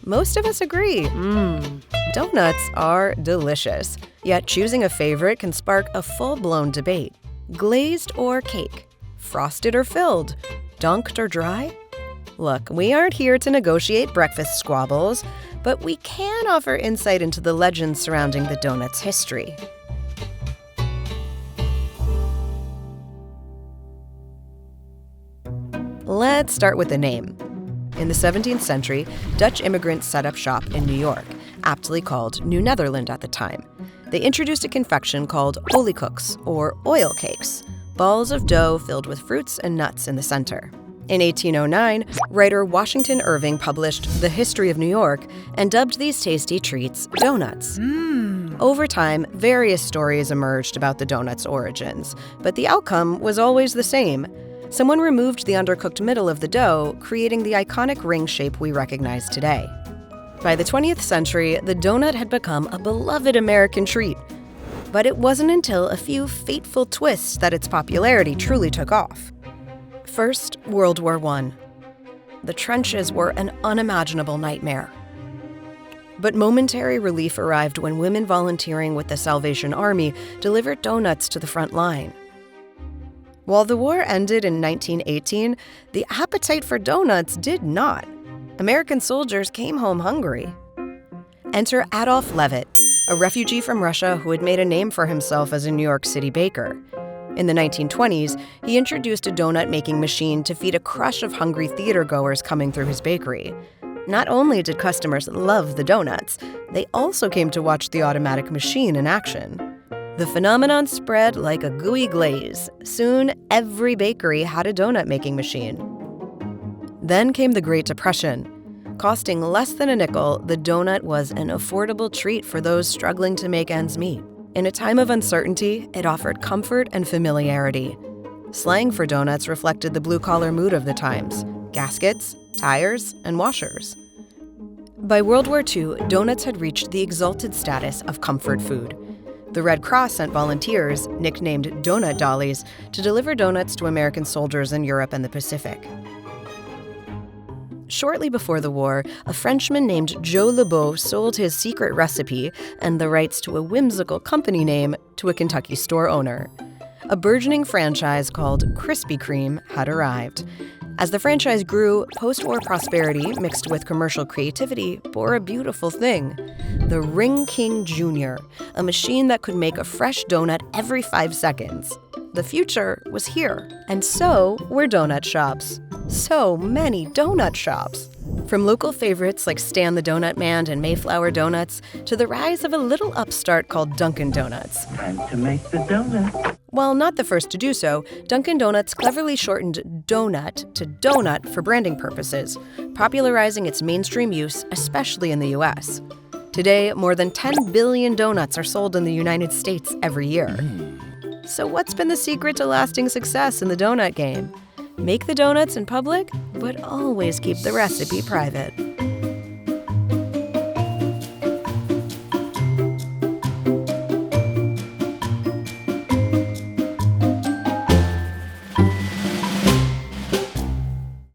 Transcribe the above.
Most of us agree. Doughnuts are delicious, yet choosing a favorite can spark a full-blown debate. Glazed or cake? Frosted or filled? Dunked or dry? Look, we aren't here to negotiate breakfast squabbles, but we can offer insight into the legends surrounding the doughnut's history. Let's start with the name. In the 17th century, Dutch immigrants set up shop in New York, aptly called New Netherland at the time. They introduced a confection called olykoeks, or oil cakes, balls of dough filled with fruits and nuts in the center. In 1809, writer Washington Irving published The History of New York and dubbed these tasty treats doughnuts. Over time, various stories emerged about the doughnut's origins, but the outcome was always the same. Someone removed the undercooked middle of the dough, creating the iconic ring shape we recognize today. By the 20th century, the doughnut had become a beloved American treat. But it wasn't until a few fateful twists that its popularity truly took off. First, World War I. The trenches were an unimaginable nightmare. But momentary relief arrived when women volunteering with the Salvation Army delivered doughnuts to the front line. While the war ended in 1918, the appetite for doughnuts did not. American soldiers came home hungry. Enter Adolf Levitt, a refugee from Russia who had made a name for himself as a New York City baker. In the 1920s, he introduced a donut-making machine to feed a crush of hungry theater-goers coming through his bakery. Not only did customers love the doughnuts, they also came to watch the automatic machine in action. The phenomenon spread like a gooey glaze. Soon, every bakery had a donut-making machine. Then came the Great Depression. Costing less than a nickel, the doughnut was an affordable treat for those struggling to make ends meet. In a time of uncertainty, it offered comfort and familiarity. Slang for doughnuts reflected the blue-collar mood of the times: gaskets, tires, and washers. By World War II, doughnuts had reached the exalted status of comfort food. The Red Cross sent volunteers, nicknamed Doughnut Dollies, to deliver doughnuts to American soldiers in Europe and the Pacific. Shortly before the war, a Frenchman named Joe Lebeau sold his secret recipe and the rights to a whimsical company name to a Kentucky store owner. A burgeoning franchise called Krispy Kreme had arrived. As the franchise grew, post-war prosperity mixed with commercial creativity bore a beautiful thing: the Ring King Jr., a machine that could make a fresh donut every 5 seconds. The future was here, and so were donut shops. So many donut shops. From local favorites like Stan the Donut Man and Mayflower Donuts to the rise of a little upstart called Dunkin' Donuts. Time to make the donut. While not the first to do so, Dunkin' Donuts cleverly shortened donut to donut for branding purposes, popularizing its mainstream use, especially in the U.S. Today, more than 10 billion donuts are sold in the United States every year. So what's been the secret to lasting success in the donut game? Make the donuts in public, but always keep the recipe private.